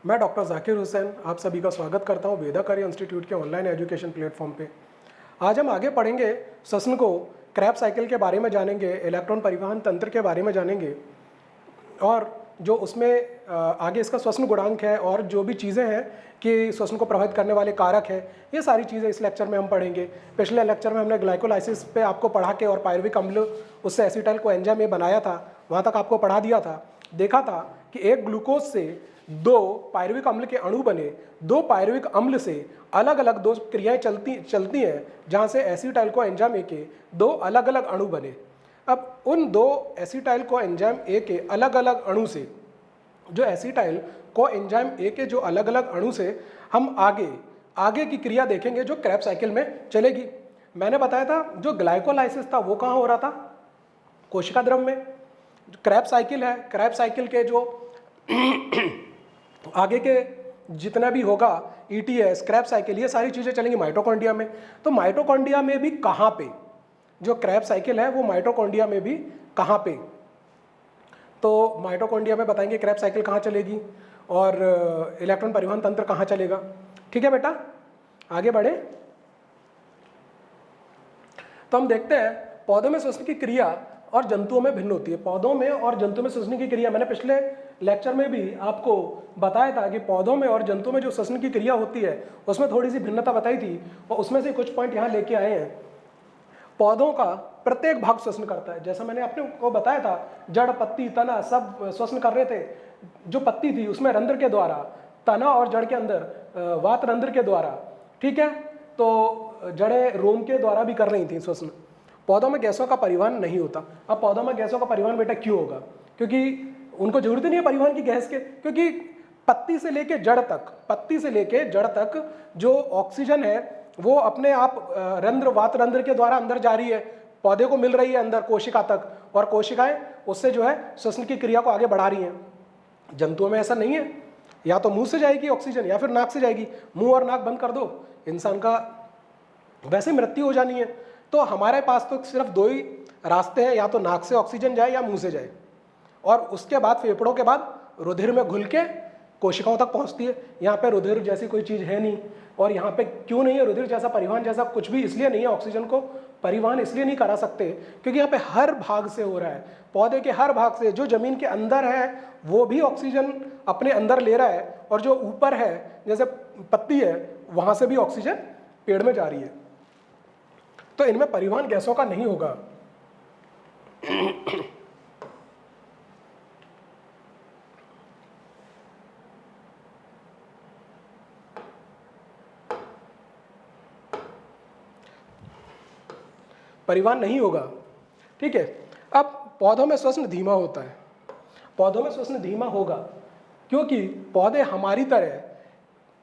मैं डॉक्टर जाकिर हुसैन आप सभी का स्वागत करता हूं वेदा करियर इंस्टीट्यूट के ऑनलाइन एजुकेशन प्लेटफॉर्म पे। आज हम आगे पढ़ेंगे श्वसन को, क्रैब साइकिल के बारे में जानेंगे, इलेक्ट्रॉन परिवहन तंत्र के बारे में जानेंगे और जो उसमें आगे इसका श्वसन गुणांक है और जो भी चीज़ें हैं कि श्वसन को प्रभावित करने वाले कारक हैं, ये सारी चीज़ें इस लेक्चर में हम पढ़ेंगे। पिछले लेक्चर में हमने ग्लाइकोलाइसिस पे आपको पढ़ा के और पायरुविक अम्ल उससे एसिटाइल को एंजाइम में बनाया था, वहाँ तक आपको पढ़ा दिया था। देखा था कि एक ग्लूकोज से दो पायरुविक अम्ल के अणु बने, दो पायरुविक अम्ल से अलग अलग दो क्रियाएं चलती हैं जहाँ से एसिटाइल को एंजाइम ए के दो अलग अलग अणु बने। अब उन दो एसिटाइल को एंजाइम ए के अलग अलग अणु से, जो एसिटाइल को एंजाइम ए के जो अलग अलग अणु से हम आगे की क्रिया देखेंगे जो क्रैब साइकिल में चलेगी। मैंने बताया था जो ग्लाइकोलाइसिस था वो कहाँ हो रहा था? कोशिका द्रव में। जो क्रैब साइकिल है, क्रैब साइकिल के जो आगे के जितना भी होगा ईटीएस, क्रैब साइकिल, ये सारी चीज़ें चलेंगी माइटोकॉन्ड्रिया में। तो माइटोकॉन्ड्रिया में भी कहाँ पे जो क्रैब साइकिल है वो माइटोकॉन्ड्रिया में भी कहाँ पे? तो माइटोकॉन्ड्रिया में बताएंगे क्रैब साइकिल कहाँ चलेगी और इलेक्ट्रॉन परिवहन तंत्र कहाँ चलेगा। ठीक है बेटा, आगे बढ़े। तो हम देखते हैं पौधों में श्वसन की क्रिया और जंतुओं में भिन्न होती है। पौधों में और जंतुओं में श्वसन की क्रिया मैंने पिछले लेक्चर में भी आपको बताया था कि पौधों में और जंतुओं में जो श्वसन की क्रिया होती है उसमें थोड़ी सी भिन्नता बताई थी और उसमें से कुछ पॉइंट यहाँ लेके आए हैं। पौधों का प्रत्येक भाग श्वसन करता है, जैसा मैंने आपने को बताया था, जड़, पत्ती, तना सब श्वसन कर रहे थे। जो पत्ती थी उसमें रंध्र के द्वारा, तना और जड़ के अंदर वात रंध्र के द्वारा, ठीक है, तो जड़ें रोम के द्वारा भी कर रही थी श्वसन। पौधों में गैसों का परिवहन नहीं होता। अब पौधों में गैसों का परिवहन बेटा क्यों होगा? क्योंकि उनको जरूरत नहीं है परिवहन की गैस के, क्योंकि पत्ती से लेके जड़ तक जो ऑक्सीजन है वो अपने आप रंध्र, वात रंध्र के द्वारा अंदर जा रही है, पौधे को मिल रही है अंदर कोशिका तक, और कोशिकाएं उससे जो है श्वसन की क्रिया को आगे बढ़ा रही हैं। जंतुओं में ऐसा नहीं है, या तो मुंह से जाएगी ऑक्सीजन या फिर नाक से जाएगी। मुंह और नाक बंद कर दो, इंसान का वैसे मृत्यु हो जानी है। तो हमारे पास तो सिर्फ दो ही रास्ते हैं, या तो नाक से ऑक्सीजन जाए या मुंह से जाए, और उसके बाद फेफड़ों के बाद रुधिर में घुल के कोशिकाओं तक पहुंचती है। यहाँ पे रुधिर जैसी कोई चीज़ है नहीं, और यहाँ पे क्यों नहीं है रुधिर जैसा परिवहन जैसा कुछ भी? इसलिए नहीं है, ऑक्सीजन को परिवहन इसलिए नहीं करा सकते क्योंकि यहाँ पे हर भाग से हो रहा है। पौधे के हर भाग से, जो जमीन के अंदर है वो भी ऑक्सीजन अपने अंदर ले रहा है, और जो ऊपर है जैसे पत्ती है वहाँ से भी ऑक्सीजन पेड़ में जा रही है। तो इनमें परिवहन गैसों का नहीं होगा। परिवहन नहीं होगा, ठीक है। अब पौधों में श्वसन धीमा होता है। पौधों में श्वसन धीमा होगा क्योंकि पौधे हमारी तरह,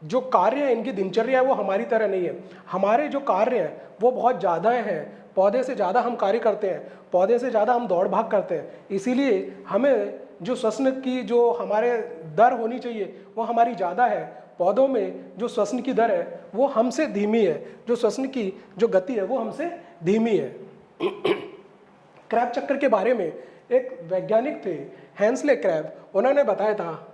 जो कार्य है इनकी दिनचर्या है वो हमारी तरह नहीं है। हमारे जो कार्य हैं वो बहुत ज़्यादा हैं, पौधे से ज़्यादा हम कार्य करते हैं, पौधे से ज़्यादा हम दौड़ भाग करते हैं। इसीलिए हमें जो श्वसन की जो हमारे दर होनी चाहिए वो हमारी ज़्यादा है। पौधों में जो श्वसन की दर है वो हमसे धीमी है, जो श्वसन की जो गति है वो हमसे धीमी है। क्रैब चक्र के बारे में एक वैज्ञानिक थे, हेंसले क्रैब, उन्होंने बताया था,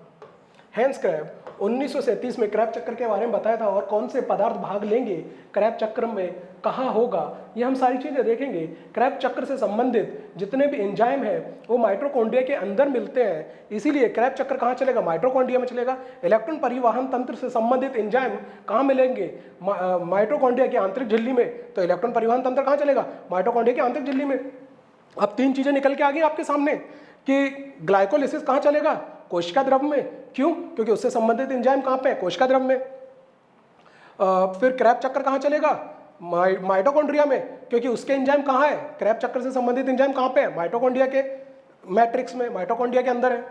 हेंस क्रैब 1937 में क्रैब चक्र के बारे में बताया था, और कौन से पदार्थ भाग लेंगे क्रैब चक्र में, कहाँ होगा, ये हम सारी चीज़ें देखेंगे। क्रैब चक्र से संबंधित जितने भी एंजाइम हैं वो माइटोकॉन्ड्रिया के अंदर मिलते हैं, इसीलिए क्रैब चक्र कहाँ चलेगा? माइटोकॉन्ड्रिया में चलेगा। इलेक्ट्रॉन परिवहन तंत्र से संबंधित एंजाइम कहाँ मिलेंगे? माइटोकॉन्ड्रिया की आंतरिक झिल्ली में। तो इलेक्ट्रॉन परिवहन तंत्र कहाँ चलेगा? माइटोकॉन्ड्रिया की आंतरिक झिल्ली में। अब तीन चीज़ें निकल के आ गई आपके सामने कि ग्लाइकोलिसिस कहाँ चलेगा? कोशिका द्रव में। क्यों? क्योंकि उससे संबंधित एंजाइम कहाँ पे है? कोशिका द्रव में। फिर क्रैब चक्र कहाँ चलेगा? माइटोकॉन्ड्रिया में, क्योंकि उसके एंजाइम कहाँ है? क्रैब चक्र से संबंधित एंजाइम कहाँ पे है? माइटोकॉन्ड्रिया के मैट्रिक्स में, माइटोकॉन्ड्रिया के अंदर है।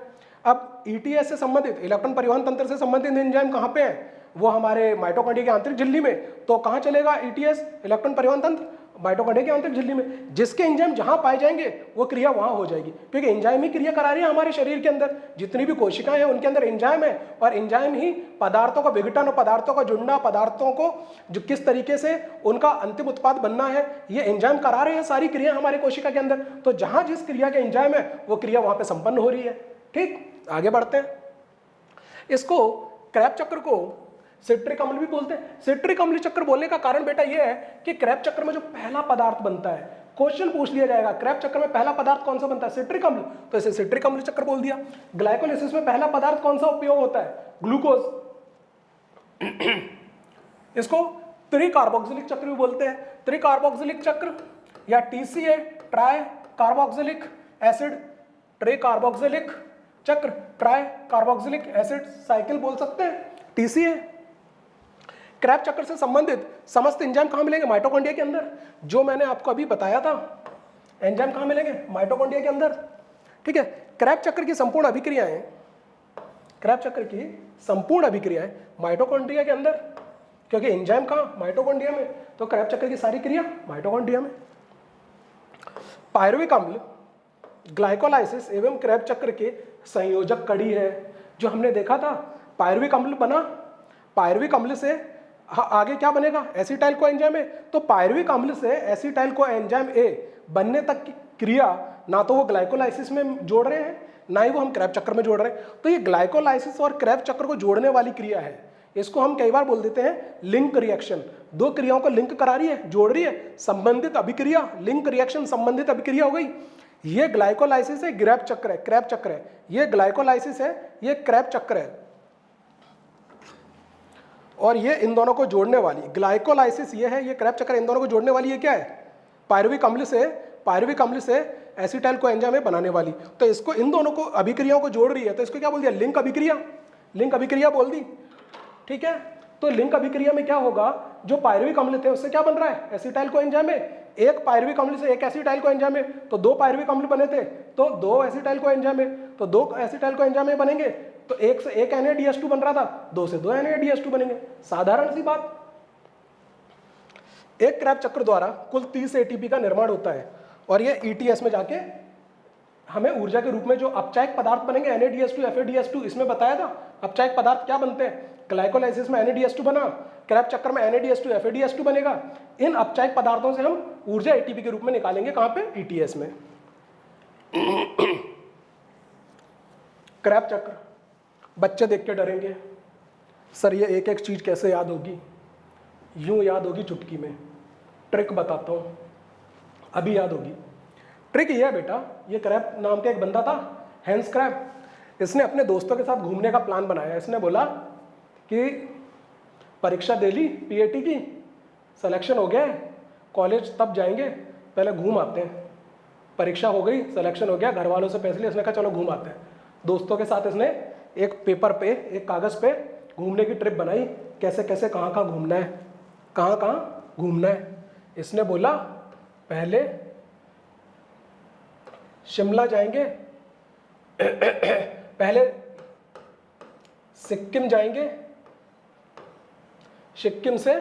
अब ईटीएस से संबंधित, इलेक्ट्रॉन परिवहन तंत्र से संबंधित एंजाइम कहाँ पे है? वो हमारे माइटोकॉन्ड्रिया की आंतरिक झिल्ली में। तो कहाँ चलेगा ईटीएस, इलेक्ट्रॉन परिवहन तंत्र? माइटोकॉन्ड्रिया की आंतरिक झिल्ली में। जिसके एंजाइम जहां पाए जाएंगे वो क्रिया वहां हो जाएगी, क्योंकि एंजाइम ही क्रिया करा रही है हमारे शरीर के अंदर। जितनी भी कोशिकाएं हैं उनके अंदर एंजाइम है, और एंजाइम ही पदार्थों का विघटन और पदार्थों का जुड़ना, पदार्थों को जो किस तरीके से उनका अंतिम उत्पाद बनना है, ये एंजाइम करा रहे हैं सारी क्रिया हमारे कोशिका के अंदर। तो जहां जिस क्रिया के एंजाइम है वो क्रिया वहां पर संपन्न हो रही है। ठीक, आगे बढ़ते हैं। इसको क्रैब चक्र को सिट्रिक अम्ल भी बोलते हैं। सिट्रिक अम्ल चक्र बोलने का कारण बेटा ये है कि क्रैब चक्र में जो पहला पदार्थ बनता है, क्वेश्चन पूछ लिया जाएगा क्रैब चक्र में पहला पदार्थ कौन सा बनता है, सिट्रिक अम्ल, तो इसे सिट्रिक अम्ल चक्र बोल दिया। ग्लाइकोलाइसिस में पहला पदार्थ कौन सा उपयोग होता है, ग्लूकोज, इसको त्रिकार्बोक्सिलिक चक्र भी बोलते हैं। त्रिकार्बोक्सिलिक चक्र या टीसीए, ट्राई कार्बोक्सिलिक एसिड, ट्रिकार्बोक्सिलिक चक्र, ट्राई कार्बोक्सिलिक एसिड साइकिल बोल सकते हैं, टीसीए। क्रैब चक्र से संबंधित समस्त एंजाइम कहां मिलेंगे, माइटोकॉन्ड्रिया के अंदर। जो मैंने आपको अभी बताया था, एंजाइम कहां मिलेंगे, माइटोकॉन्ड्रिया के अंदर। ठीक है, क्रैब चक्र की संपूर्ण अभिक्रियाएं, क्रैब चक्र की संपूर्ण अभिक्रियाएं माइटोकॉन्ड्रिया के अंदर, क्योंकि एंजाइम कहां, माइटोकॉन्ड्रिया में, तो क्रैब चक्र की सारी क्रिया माइटोकॉन्ड्रिया में। पायरुविक अम्ल ग्लाइकोलाइसिस एवं क्रैब चक्र के संयोजक कड़ी है। जो हमने देखा था, पायरुविक अम्ल बना, पायरुविक अम्ल से आगे क्या बनेगा, एसिटाइल को एंजाइम ए। तो पायरुविक अम्ल से एसिटाइल को एंजाइम ए बनने तक की क्रिया ना तो वो ग्लाइकोलाइसिस में जोड़ रहे हैं, ना ही वो हम क्रैब चक्र में जोड़ रहे हैं। तो ये ग्लाइकोलाइसिस और क्रैब चक्र को जोड़ने वाली क्रिया है। इसको हम कई बार बोल देते हैं लिंक रिएक्शन। दो क्रियाओं को लिंक करा रही है, जोड़ रही है, संबंधित अभिक्रिया, लिंक रिएक्शन संबंधित अभिक्रिया हो गई। ये ग्लाइकोलाइसिस है, क्रैब चक्र है, क्रैब चक्र है। ये ग्लाइकोलाइसिस है, ये क्रैब चक्र है, और ये इन दोनों को जोड़ने वाली ग्लाइकोलाइसिस ये है, ये क्रैब चक्र, इन दोनों को जोड़ने वाली ये क्या है, पायरुविक अम्ल से एसिटाइल को एंजाइम ए बनाने वाली। तो इसको, इन दोनों को अभिक्रियाओं को जोड़ रही है, तो इसको क्या बोल दिया, लिंक अभिक्रिया, लिंक अभिक्रिया बोल दी। ठीक है, तो लिंक अभिक्रिया में क्या होगा, जो पायरुविक अम्ल थे उससे क्या बन रहा है, एसिटाइल को एंजाइम ए। एक पायरुविक अम्ल से एक एसिटाइल को एंजाइम ए, तो दो पायरुविक अम्ल बने थे, तो दो एसिटाइल को एंजाइम ए, तो दो एसिटाइल को एंजाइम ए बनेंगे, तो एक से एक NaDH2 बन रहा था, दो से दो NaDH2 बनेंगे। साधारण सी बात। एक क्रैब चक्र द्वारा कुल 30 ATP का निर्माण होता है, और ये ETS में जाके हमें ऊर्जा के रूप में जो अपचायक पदार्थ बनेंगे NaDH2, FADH2, इसमें बताया था अपचायक पदार्थ क्या बनते हैं। ग्लाइकोलाइसिस में NaDH2 बना, क्रैब चक्र में NaDH2, FADH2 बनेगा। इन अपचायक पदार्थों से हम ऊर्जा ATP के रूप में निकालेंगे, कहां पे, ETS में। क्रैब चक्र, बच्चे देख के डरेंगे, सर ये एक एक चीज कैसे याद होगी, यूं याद होगी चुटकी में। ट्रिक बताता हूं, अभी याद होगी। ट्रिक ये है बेटा, ये क्रैब नाम का एक बंदा था, हैंस क्रैब। इसने अपने दोस्तों के साथ घूमने का प्लान बनाया। इसने बोला कि परीक्षा दे ली PAT की, सिलेक्शन हो गया है, कॉलेज तब जाएंगे, पहले घूम आते हैं। परीक्षा हो गई, सिलेक्शन हो गया, घर वालों से पैसे लिए, इसने कहा चलो घूम आते हैं। दोस्तों के साथ इसने एक पेपर पे, एक कागज पे घूमने की ट्रिप बनाई, कैसे कैसे कहाँ कहाँ घूमना है, कहाँ कहाँ घूमना है। इसने बोला पहले शिमला जाएंगे, पहले सिक्किम जाएंगे, सिक्किम से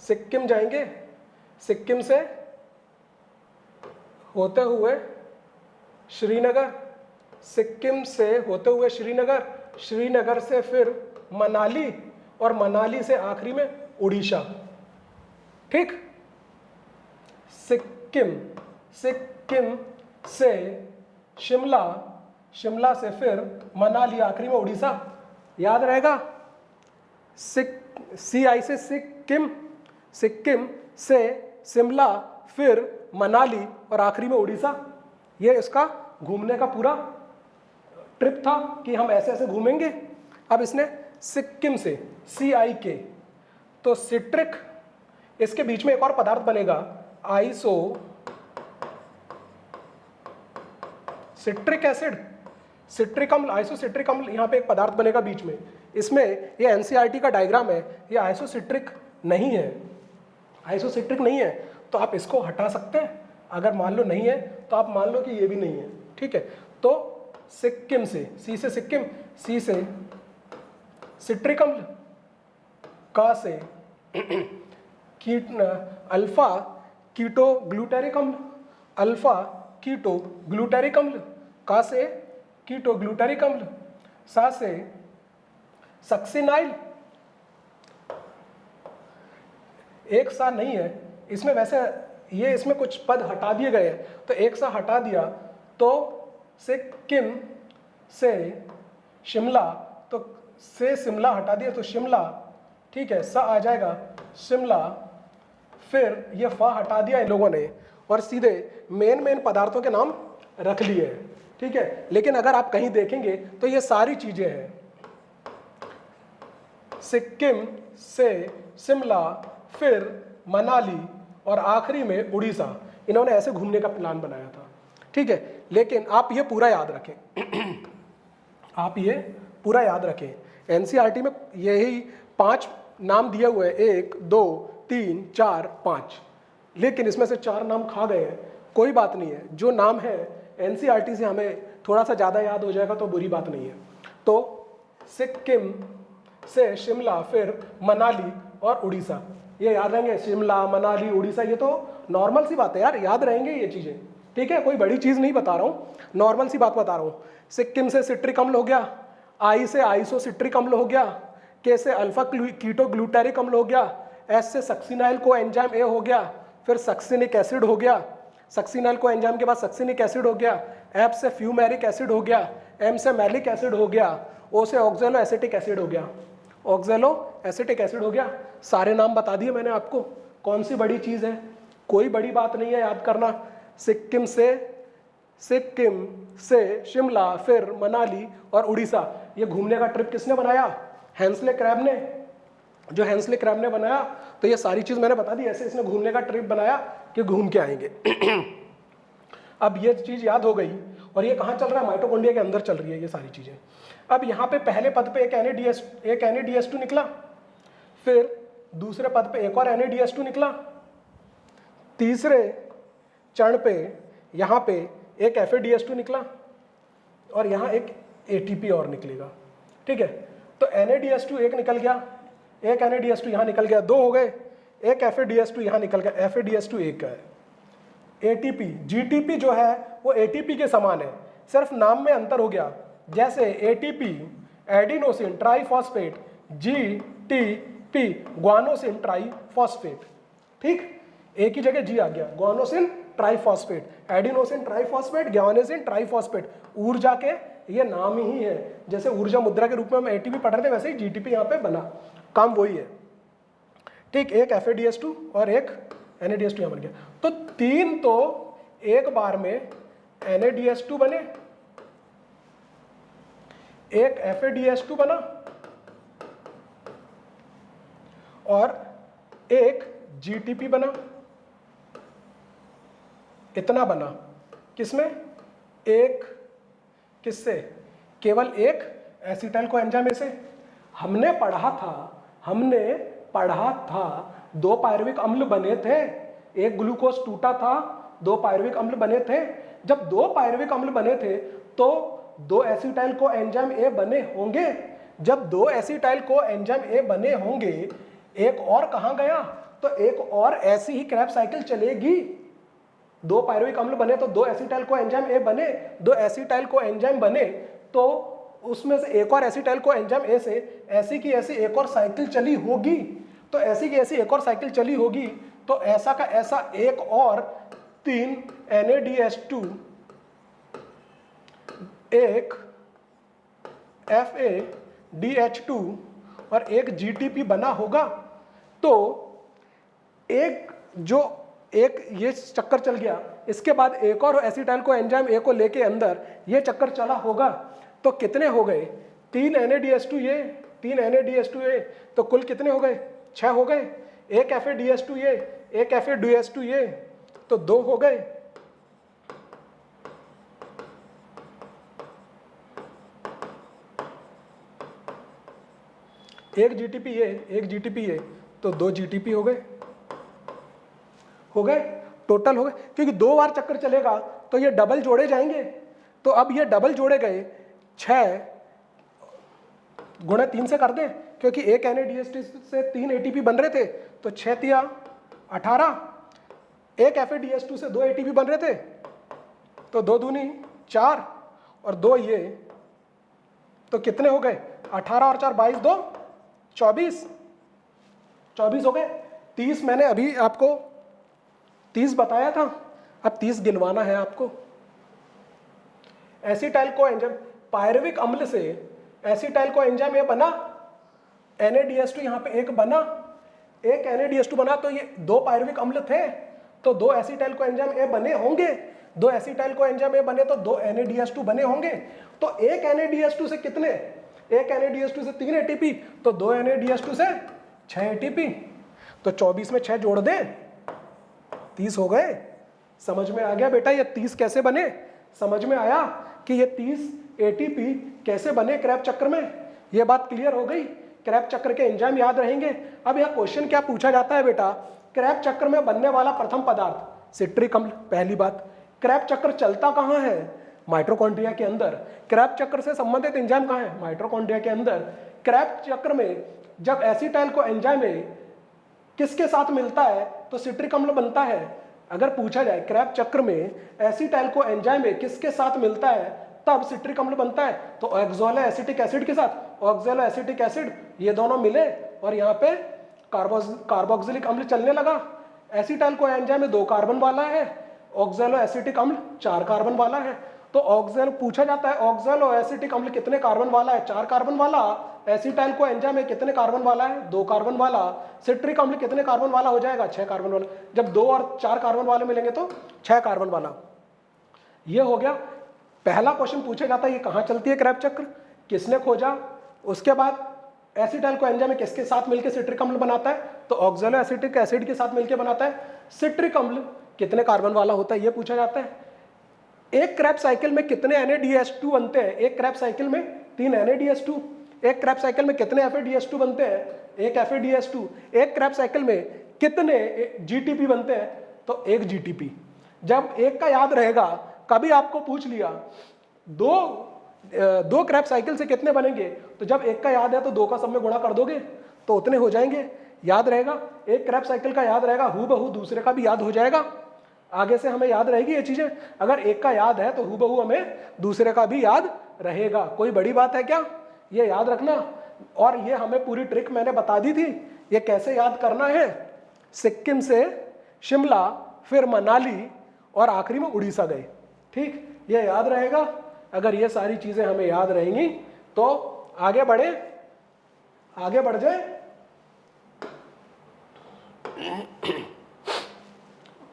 सिक्किम जाएंगे, सिक्किम से होते हुए श्रीनगर, सिक्किम से होते हुए श्रीनगर, श्रीनगर से फिर मनाली, और मनाली से आखिरी में उड़ीसा। ठीक, सिक्किम, सिक्किम से शिमला, शिमला से फिर मनाली, आखिरी में उड़ीसा। याद रहेगा, CI से सिक्किम, सिक्किम से शिमला, फिर मनाली और आखिरी में उड़ीसा। ये इसका घूमने का पूरा ट्रिप था कि हम ऐसे ऐसे घूमेंगे। अब इसने सिक्किम से CI के, तो सिट्रिक, इसके बीच में एक और पदार्थ बनेगा आइसो सिट्रिक एसिड, सिट्रिक अम्ल, आइसोसिट्रिक अम्ल, यहाँ पे एक पदार्थ बनेगा बीच में। इसमें ये NCERT का डायग्राम है, ये आइसोसिट्रिक नहीं है, आइसोसिट्रिक नहीं है, तो आप इसको हटा सकते हैं। अगर मान लो नहीं है तो आप मान लो कि ये भी नहीं है। ठीक है, तो सिक्किम से, C से सिक्किम, C से सिट्रिक अम्ल, का से अल्फा कीटो ग्लूटेरिक अम्ल, अल्फा कीटो ग्लूटेरिक अम्ल, का से कीटो ग्लूटेरिक अम्ल, सा से सक्सिनाइल। एक सा नहीं है इसमें, वैसे ये इसमें कुछ पद हटा दिए गए हैं, तो एक सा हटा दिया, तो सिक्किम से शिमला, तो से शिमला हटा दिया तो शिमला, ठीक है, स आ जाएगा शिमला, फिर ये फ हटा दिया इन लोगों ने और सीधे मेन पदार्थों के नाम रख लिए, ठीक है। लेकिन अगर आप कहीं देखेंगे तो ये सारी चीजें हैं, सिक्किम से शिमला, फिर मनाली और आखिरी में उड़ीसा, इन्होंने ऐसे घूमने का प्लान बनाया था, ठीक है। लेकिन आप ये पूरा याद रखें आप ये पूरा याद रखें, एनसीईआरटी में यही 5 नाम दिए हुए हैं, 1 2 3 4 5, लेकिन इसमें से 4 नाम खा गए हैं, कोई बात नहीं है, जो नाम है एनसीईआरटी से हमें थोड़ा सा ज़्यादा याद हो जाएगा तो बुरी बात नहीं है। तो सिक्किम से शिमला, फिर मनाली और उड़ीसा, ये याद रहेंगे, शिमला मनाली उड़ीसा, ये तो नॉर्मल सी बात है यार, याद रहेंगे ये चीज़ें, ठीक है, कोई बड़ी चीज़ नहीं बता रहा हूँ, नॉर्मल सी बात बता रहा हूँ। सिक्किम से सिट्रिक अम्ल हो गया, आई से आइसोसिट्रिक अम्ल हो गया, के से अल्फा कीटोग्लूटारिक अम्ल हो गया, एस से सक्सिनाइल को एंजाइम ए हो गया, फिर सक्सिनिक एसिड हो गया, सक्सिनाइल को एंजाइम के बाद सक्सिनिक एसिड हो गया, एफ से फ्यूमेरिक एसिड हो गया, एम से मैलिक एसिड हो गया, ओ से ऑक्जेलो एसिटिक एसिड हो गया, ऑक्जेलो एसिटिक एसिड हो गया। सारे नाम बता दिए मैंने आपको, कौन सी बड़ी चीज़ है, कोई बड़ी बात नहीं है याद करना। सिक्किम से शिमला, फिर मनाली और उड़ीसा, ये घूमने का ट्रिप किसने बनाया, हेंसले क्रैब ने। जो हेंसले क्रैब ने बनाया, तो ये सारी चीज़ मैंने बता दी, ऐसे इसने घूमने का ट्रिप बनाया कि घूम के आएंगे। अब ये चीज़ याद हो गई, और ये कहाँ चल रहा है, माइटोकॉन्ड्रिया के अंदर चल रही है ये सारी चीज़ें। अब यहाँ पे पहले पद पे एक NADH2 निकला, फिर दूसरे पद पे एक और NADH2 निकला, तीसरे चरण पे यहाँ पे एक FADH2 निकला, और यहाँ एक ATP और निकलेगा, ठीक है। तो NADH2 एक निकल गया, एक NADH2 यहाँ निकल गया, 2 हो गए, एक FADH2 यहाँ निकल गया, FADH2 एक का है। ATP GTP जो है वो ATP के समान है, सिर्फ नाम में अंतर हो गया, जैसे ATP adenosine triphosphate, GTP guanosine triphosphate, ठीक, एक ही जगह G आ गया, guanosine triphosphate, adenosine triphosphate, guanosine triphosphate, ऊर्जा के ये नाम ही है, जैसे ऊर्जा मुद्रा के रूप में हम ATP पढ़ रहे थे, वैसे ही GTP यहाँ पे बना, काम वही है, ठीक। एक FADH2 और एक NADH2 यहाँ बन गया, तो 3 तो एक बार में NADH2 बने, एक FADH2 बना और एक GTP बना, इतना बना, किसमें, एक किससे, केवल एक एसिटाइल को एंजाइम से। हमने पढ़ा था 2 पायरुविक अम्ल बने थे, एक ग्लूकोज टूटा था, 2 पायरुविक अम्ल बने थे। जब 2 पायरुविक अम्ल बने थे तो 2 एसिटाइल को एंजाइम ए बने होंगे। जब 2 एसिटाइल को एंजाइम ए बने होंगे, एक और कहाँ गया, तो एक और ऐसी ही क्रैब साइकिल चलेगी। 2 पायरुविक अम्ल बने तो 2 एसिटाइल को एंजाइम ए बने, 2 एसिटाइल को एंजाइम बने तो उसमें से एक और एसिटाइल को एंजाइम ए से ऐसी की ऐसी एक और साइकिल चली होगी। तो ऐसी की ऐसी एक और साइकिल चली होगी, तो ऐसा का ऐसा एक और 3 NADH2, एक FADH2 और एक GTP बना होगा। तो एक ये चक्कर चल गया, इसके बाद एक और एसिटाइल को एंजाइम ए को लेके अंदर ये चक्कर चला होगा। तो कितने हो गए, 3 NADH2 ये, 3 NADH2 ये, तो कुल कितने हो गए, 6 हो गए। एक FADH2 ये, एक FADH2 ये, तो 2 हो गए। एक GTP ये, एक GTP ये, तो 2 GTP हो गए, टोटल हो गए। क्योंकि 2 बार चक्कर चलेगा तो ये डबल जोड़े जाएंगे। तो अब ये डबल जोड़े गए, 6 गुणा 3 से कर दें, क्योंकि एक NADH2 से 3 ATP बन रहे थे, तो 6 तिया 18। एक FADH2 से 2 ATP बन रहे थे, तो 2 दूनी 4 और 2 ये, तो कितने हो गए, 18 और 4 22, 2 24 हो गए। 30 मैंने अभी आपको 30 बताया था, अब 30 गिनवाना है आपको। एसिटाइल को एंजाइम पायरुविक अम्ल से एसिटाइल को एंजाइम ए बना, NADH2 यहाँ पे एक बना, एक NADH2 बना, तो ये 2 पायरुविक अम्ल थे, तो 2 एसिटाइल को एंजाइम ए बने होंगे, 2 एसिटाइल को एंजाइम ए बने तो 2 NADH2 बने होंगे। तो एक NADH2 से कितने, एक NADH2 से 3 ATP, तो 2 NADH2 से 6 ATP, तो 24 में 6 जोड़ दे 30 हो गए। समझ में आ गया बेटा ये 30 कैसे बने? समझ में आया कि ये 30 ATP कैसे बने क्रैब चक्र में? ये बात क्लियर हो गई। क्रैब चक्र के एंजाइम याद रहेंगे। अब यह क्वेश्चन क्या पूछा जाता है बेटा, क्रैब चक्र में बनने वाला प्रथम पदार्थ सिट्रिक अम्ल। पहली बात, क्रैब चक्र चलता कहाँ है? माइटोकॉन्ड्रिया के अंदर। क्रैब चक्र से संबंधित एंजाइम कहाँ है? माइटोकॉन्ड्रिया के अंदर। क्रैब चक्र में जब एसिटाइल को एंजाइम किसके साथ मिलता है तो सिट्रिक अम्ल बनता है। अगर पूछा जाए क्रैब चक्र में एसिटाइल को एंजाइम किसके साथ मिलता है तब सिट्रिक अम्ल बनता है, तो ऑक्सैलो एसिटिक एसिड के साथ ऑक्सैलो एसिटिक एसिड, ये दोनों मिले और यहाँ पे कार्बोक्सिलिक अम्ल चलने लगा। एसिटाइल को एंजाइम में 2 कार्बन वाला है, ऑक्सैलो एसिटिक अम्ल 4 कार्बन वाला है। तो ऑक्सैलो पूछा जाता है ऑक्सैलो एसिटिक अम्ल कितने कार्बन वाला है? 4 कार्बन वाला। एसिटाइल को एंजाइम में कितने कार्बन वाला है? 2 कार्बन वाला। सिट्रिक अम्ल कितने कार्बन वाला हो जाएगा? 6 कार्बन वाला। जब 2 और 4 कार्बन वाले मिलेंगे तो 6 कार्बन वाला। ये हो गया पहला क्वेश्चन। पूछा जाता है ये कहाँ चलती है क्रैब चक्र, किसने खोजा? उसके बाद एसिटाइल को एंजाइम में किसके साथ मिलकर सिट्रिक अम्ल बनाता है? तो ऑक्सैलो एसिटिक एसिड के साथ मिलकर बनाता है। सिट्रिक अम्ल कितने कार्बन वाला होता है ये पूछा जाता है। एक क्रैब साइकिल में कितने NADH2 बनते हैं? एक क्रैब साइकिल में 3 NADH2। एक क्रैब साइकिल में कितने FADH2 बनते हैं? एक FADH2। एक क्रैब साइकिल में कितने GTP बनते हैं? तो एक GTP। जब एक का याद रहेगा, कभी आपको पूछ लिया दो क्रैब साइकिल से कितने बनेंगे, तो जब एक का याद है तो 2 का सब में गुणा कर दोगे तो उतने हो जाएंगे। याद रहेगा, एक क्रैब साइकिल का याद रहेगा, हूबहू दूसरे का भी याद हो जाएगा। आगे से हमें याद रहेगी ये चीजें। अगर एक का याद है तो हूबहू हमें दूसरे का भी याद रहेगा। कोई बड़ी बात है क्या? ये याद रखना। और ये हमें पूरी ट्रिक मैंने बता दी थी, ये कैसे याद करना है। सिक्किम से शिमला, फिर मनाली और आखिरी में उड़ीसा गए। ठीक, ये याद रहेगा। अगर ये सारी चीजें हमें याद रहेंगी तो आगे बढ़े, आगे बढ़ जाए।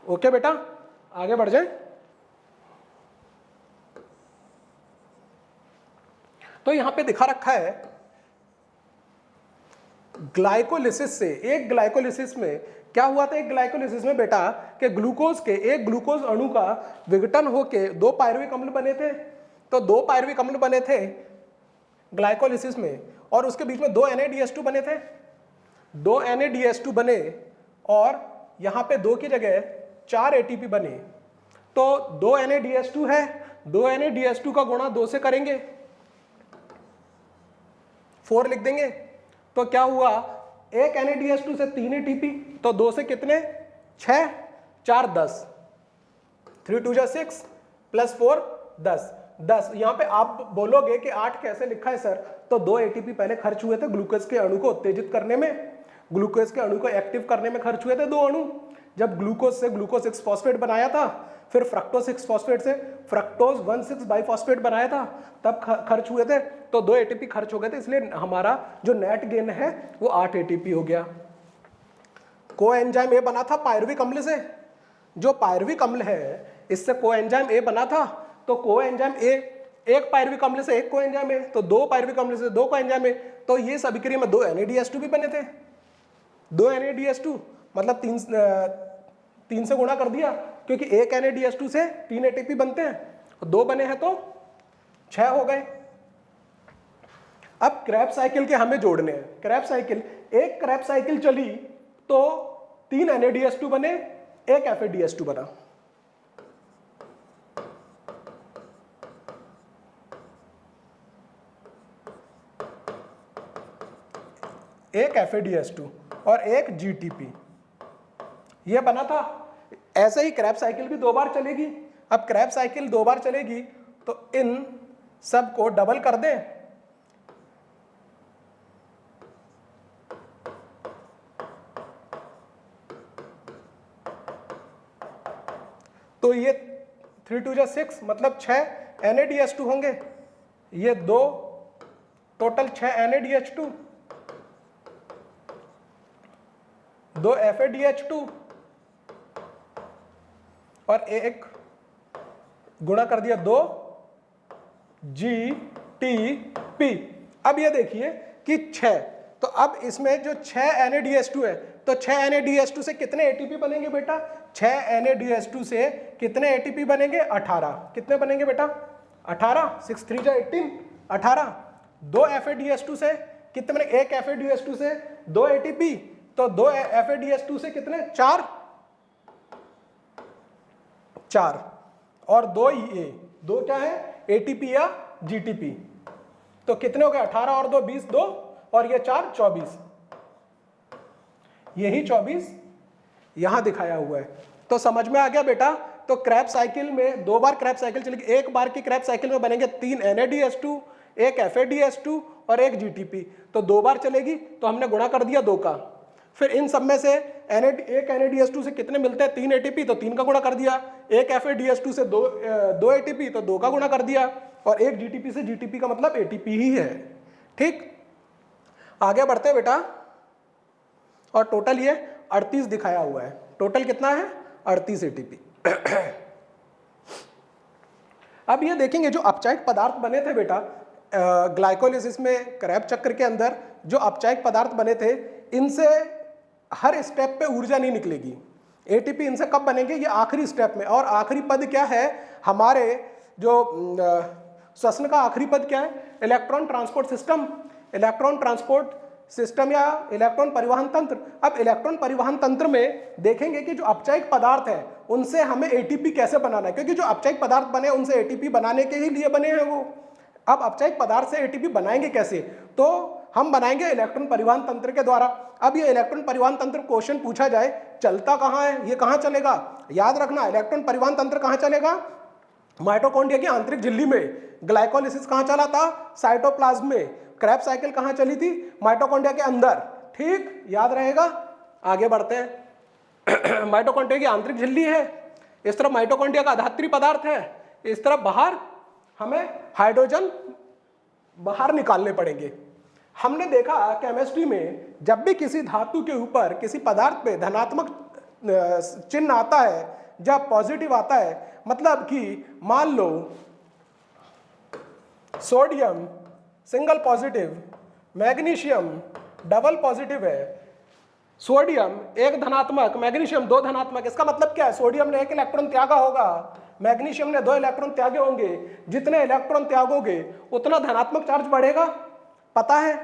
ओके बेटा, आगे बढ़ जाए। तो यहां पे दिखा रखा है ग्लाइकोलिसिस से। एक ग्लाइकोलिसिस में क्या हुआ था? एक ग्लाइकोलिसिस में बेटा कि ग्लूकोज के एक ग्लूकोज अणु का विघटन होके 2 पायरुविक अम्ल बने थे। तो 2 पायरुविक अम्ल बने थे ग्लाइकोलिसिस में और उसके बीच में 2 NADH2 बने थे। 2 NADH2 बने और यहां पे 2 की जगह 4 ATP बने। तो 2 NADH2 है, 2 NADH2 का गुणा 2 से करेंगे, 4 लिख देंगे। तो क्या हुआ? एक NADH2 से 3 ATP, तो 2 से कितने? 6, 4 10, 3 2 6 प्लस 4 10। यहां पे आप बोलोगे कि 8 कैसे लिखा है सर? तो 2 ATP पहले खर्च हुए थे ग्लूकोज के अणु को उत्तेजित करने में, ग्लूकोज के अणु को एक्टिव करने में खर्च हुए थे 2 अणु। जब ग्लूकोज से ग्लूकोज 6 फॉस्फेट बनाया था, फिर फ्रक्टोज 6 फॉस्फेट से फ्रक्टोज 1,6 बाइफॉस्फेट बनाया था, तब खर्च हुए थे। तो 2 ATP खर्च हो गए थे, इसलिए हमारा जो नेट गेन है वो 8 ATP हो गया। कोएंजाइम ए बना था पायरुविक अम्ल से। जो पायरुविक अम्ल है इससे कोएंजाइम ए बना था। तो कोएंजाइम ए, एक पायरुविक अम्ल से एक कोएंजाइम ए, तो 2 पायरुविक अम्ल से 2 कोएंजाइम ए। तो ये इस अभिक्रिया में 2 NADH2 भी बने थे। 2 NADH2 मतलब 3 से गुणा कर दिया, क्योंकि एक NADH2 से 3 ATP बनते हैं, 2 बने हैं तो 6 हो गए। अब क्रैब साइकिल के हमें जोड़ने हैं। क्रैब साइकिल, एक क्रैब साइकिल चली तो 3 NADH2 बने, एक FADH2 बना। एक FADH2 और एक GTP, ये बना था। ऐसे ही क्रैब साइकिल भी 2 बार चलेगी। अब क्रैब साइकिल 2 बार चलेगी तो इन सब को डबल कर दें, तो ये 3 2 6 मतलब 6 NADH2 होंगे। ये 2 टोटल 6 NaDH2, 2 FADH2 और एक गुणा कर दिया 2 GTP। अब ये देखिए कि 6, तो अब इसमें जो 6 NaDH2 है, तो 6 NaDH2 से कितने ATP बनेंगे बेटा? 6 NaDH2 से कितने ATP बनेंगे? 18। कितने बनेंगे बेटा? 18। 6 3 जा 18, 18। 2 FADH2 से कितने बने? एक FADH2 से 2 ATP, तो 2 FADH2 से कितने? 4 और 2 EA, 2 क्या है? ATP या GTP। तो कितने हो गए? 18 और 2 20, 2 और ये 4 24, यही 24 यहां दिखाया हुआ है। तो समझ में आ गया बेटा? तो क्रैब्स साइकिल में 2 बार क्रैब्स साइकिल चलेगी। एक बार की क्रैब्स साइकिल में बनेंगे 3 NaDH2, एक FADH2 और एक GTP। तो 2 बार चलेगी, तो हमने गुणा कर दिया 2 का। फिर इन सब में से एक NaDH2 से कितने मिलते हैं? 3 ATP, तो 3 का गुणा कर दिया। एक FADH2 से 2 ATP, तो 2 का गुणा कर दिया। और एक GTP से, GTP का मतलब ATP ही है। ठीक, आगे बढ़ते बेटा। और टोटल ये 38 दिखाया हुआ है। टोटल कितना है? 38 ATP। अब ये देखेंगे जो अपचायक पदार्थ बने थे बेटा ग्लाइकोलिसिस में, क्रैब चक्र के अंदर जो अपचायक पदार्थ बने थे, इनसे हर स्टेप पे ऊर्जा नहीं निकलेगी। ATP इनसे कब बनेंगे? ये आखिरी स्टेप में। और आखिरी पद क्या है हमारे जो श्वसन का आखिरी पद क्या है? Electron transport system. Electron transport system या इलेक्ट्रॉन परिवहन तंत्र। अब इलेक्ट्रॉन परिवहन तंत्र में देखेंगे कि जो अपचायक पदार्थ है उनसे हमें ATP कैसे बनाना है, क्योंकि जो अपचायक पदार्थ बने उनसे ATP बनाने के ही लिए बने हैं वो। अब अपचायक पदार्थ से ATP बनाएंगे कैसे? तो हम बनाएंगे इलेक्ट्रॉन परिवहन तंत्र के द्वारा। अब ये इलेक्ट्रॉन परिवहन तंत्र क्वेश्चन पूछा जाए, चलता कहाँ है, ये कहाँ चलेगा? याद रखना, इलेक्ट्रॉन परिवहन तंत्र कहाँ चलेगा? माइटोकॉन्ड्रिया की आंतरिक झिल्ली में। ग्लाइकोलिसिस कहाँ चला था? साइटोप्लाज्म में। क्रैब साइकिल कहाँ चली थी? माइटोकॉन्ड्रिया के अंदर। ठीक, याद रहेगा। आगे बढ़ते हैं। माइटोकॉन्ड्रिया की आंतरिक झिल्ली है, इस तरफ माइटोकॉन्ड्रिया का धात्री पदार्थ है, इस तरफ बाहर हमें हाइड्रोजन बाहर निकालने पड़ेंगे। हमने देखा केमिस्ट्री में जब भी किसी धातु के ऊपर किसी पदार्थ पे धनात्मक चिन्ह आता है, जब पॉजिटिव आता है, मतलब कि मान लो sodium single positive, magnesium double positive है, सोडियम एक धनात्मक, मैग्नीशियम 2 धनात्मक। इसका मतलब क्या है? सोडियम ने 1 इलेक्ट्रॉन त्यागा होगा, मैग्नीशियम ने 2 इलेक्ट्रॉन त्यागे होंगे। जितने इलेक्ट्रॉन त्यागोगे उतना धनात्मक चार्ज बढ़ेगा, पता है?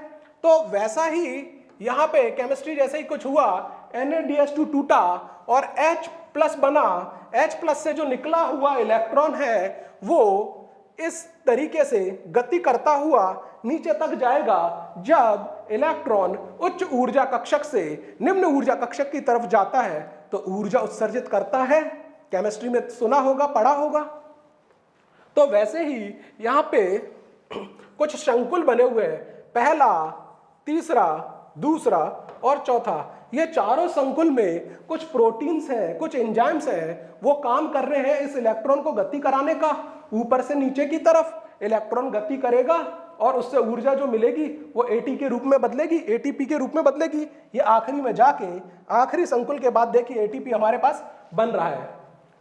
तो वैसा ही यहाँ पे केमिस्ट्री जैसे ही कुछ हुआ, NaDH2 टूटा और H+ बना। H+ से जो निकला हुआ इलेक्ट्रॉन है वो इस तरीके से गति करता हुआ नीचे तक जाएगा। जब इलेक्ट्रॉन उच्च ऊर्जा कक्षक से निम्न ऊर्जा कक्षक की तरफ जाता है तो ऊर्जा उत्सर्जित करता है। केमिस्ट्री में सुना होगा, पढ़ा होगा। तो वैसे ही यहाँ पे कुछ संकुल बने हुए हैं, पहला, तीसरा, दूसरा और चौथा। ये चारों संकुल में कुछ प्रोटीन्स हैं, कुछ एंजाइम्स हैं, वो काम कर रहे हैं इस इलेक्ट्रॉन को गति कराने का। ऊपर से नीचे की तरफ इलेक्ट्रॉन गति करेगा और उससे ऊर्जा जो मिलेगी वो AT के रूप में बदलेगी, ATP के रूप में बदलेगी। ये आखिरी में जाके आखिरी संकुल के बाद देखिए ATP हमारे पास बन रहा है।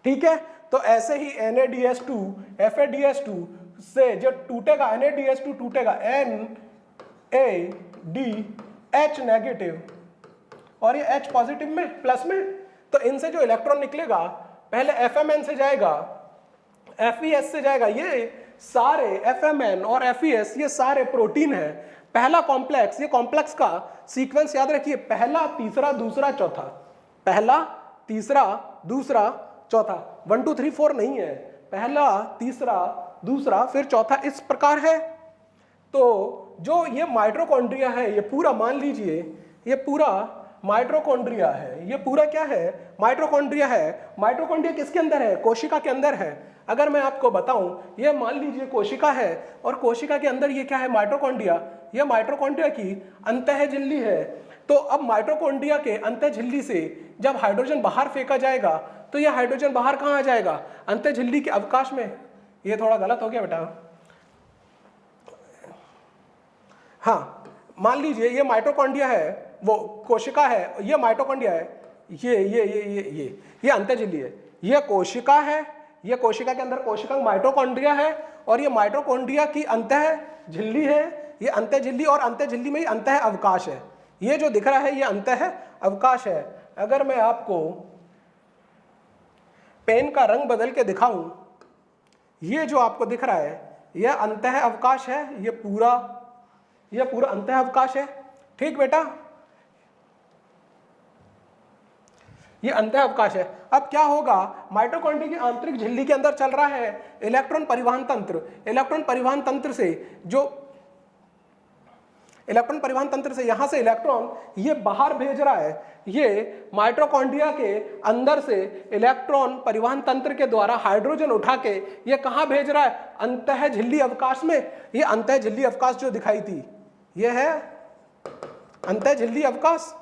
ठीक है, तो ऐसे ही NaDH2 FADH2 से जो टूटेगा, NaDH2 टूटेगा NaDH नेगेटिव और ये H पॉजिटिव में, प्लस में। तो इनसे जो इलेक्ट्रॉन निकलेगा पहले FMN से जाएगा, FES से जाएगा। ये सारे FMN और FES ये सारे प्रोटीन है। पहला कॉम्प्लेक्स, ये कॉम्प्लेक्स का सीक्वेंस याद रखिए, पहला, तीसरा, दूसरा, चौथा। पहला, तीसरा, दूसरा, चौथा। 1 2 3 4 नहीं है, पहला, तीसरा, दूसरा, फिर चौथा, इस प्रकार है। तो जो ये माइटोकॉन्ड्रिया है, ये पूरा मान लीजिए, ये पूरा माइटोकॉन्ड्रिया है। ये पूरा क्या है? माइटोकॉन्ड्रिया है। माइटोकॉन्ड्रिया किसके अंदर है? कोशिका के अंदर है। अगर मैं आपको बताऊं, ये मान लीजिए कोशिका है और कोशिका के अंदर ये क्या है? माइटोकॉन्ड्रिया। ये माइटोकॉन्ड्रिया की अंतः झिल्ली है। तो अब माइटोकॉन्ड्रिया के अंतः झिल्ली से जब हाइड्रोजन बाहर फेंका जाएगा तो ये हाइड्रोजन बाहर कहाँ आ जाएगा? अंतः झिल्ली के अवकाश में। ये थोड़ा गलत हो गया बेटा, हाँ, मान लीजिए ये माइटोकॉन्ड्रिया है, वो कोशिका है, ये माइटोकॉन्ड्रिया है, ये अंतःझिल्ली है, ये कोशिका है, ये कोशिका के अंदर कोशिका माइटोकॉन्ड्रिया है, और ये माइटोकॉन्ड्रिया की अंतःझिल्ली है, ये अंतःझिल्ली, और अंतःझिल्ली में ही अंतः अवकाश है। ये जो दिख रहा है ये अंतः अवकाश है। अगर मैं आपको पेन का रंग बदल के दिखाऊं, ये जो आपको दिख रहा है यह अंतः अवकाश है, ये पूरा अंतः अवकाश है। ठीक बेटा, ये अंतः अवकाश है। अब क्या होगा, माइटोकॉन्ड्रिया की आंतरिक झिल्ली के अंदर चल रहा है इलेक्ट्रॉन परिवहन तंत्र। इलेक्ट्रॉन परिवहन तंत्र से यहां से इलेक्ट्रॉन ये बाहर भेज रहा है। ये माइटोकॉन्ड्रिया के अंदर से इलेक्ट्रॉन परिवहन तंत्र के द्वारा हाइड्रोजन उठा के ये कहां भेज रहा है, अंतः झिल्ली अवकाश में। ये अंतः झिल्ली अवकाश जो दिखाई थी ये है अंतः झिल्ली अवकाश।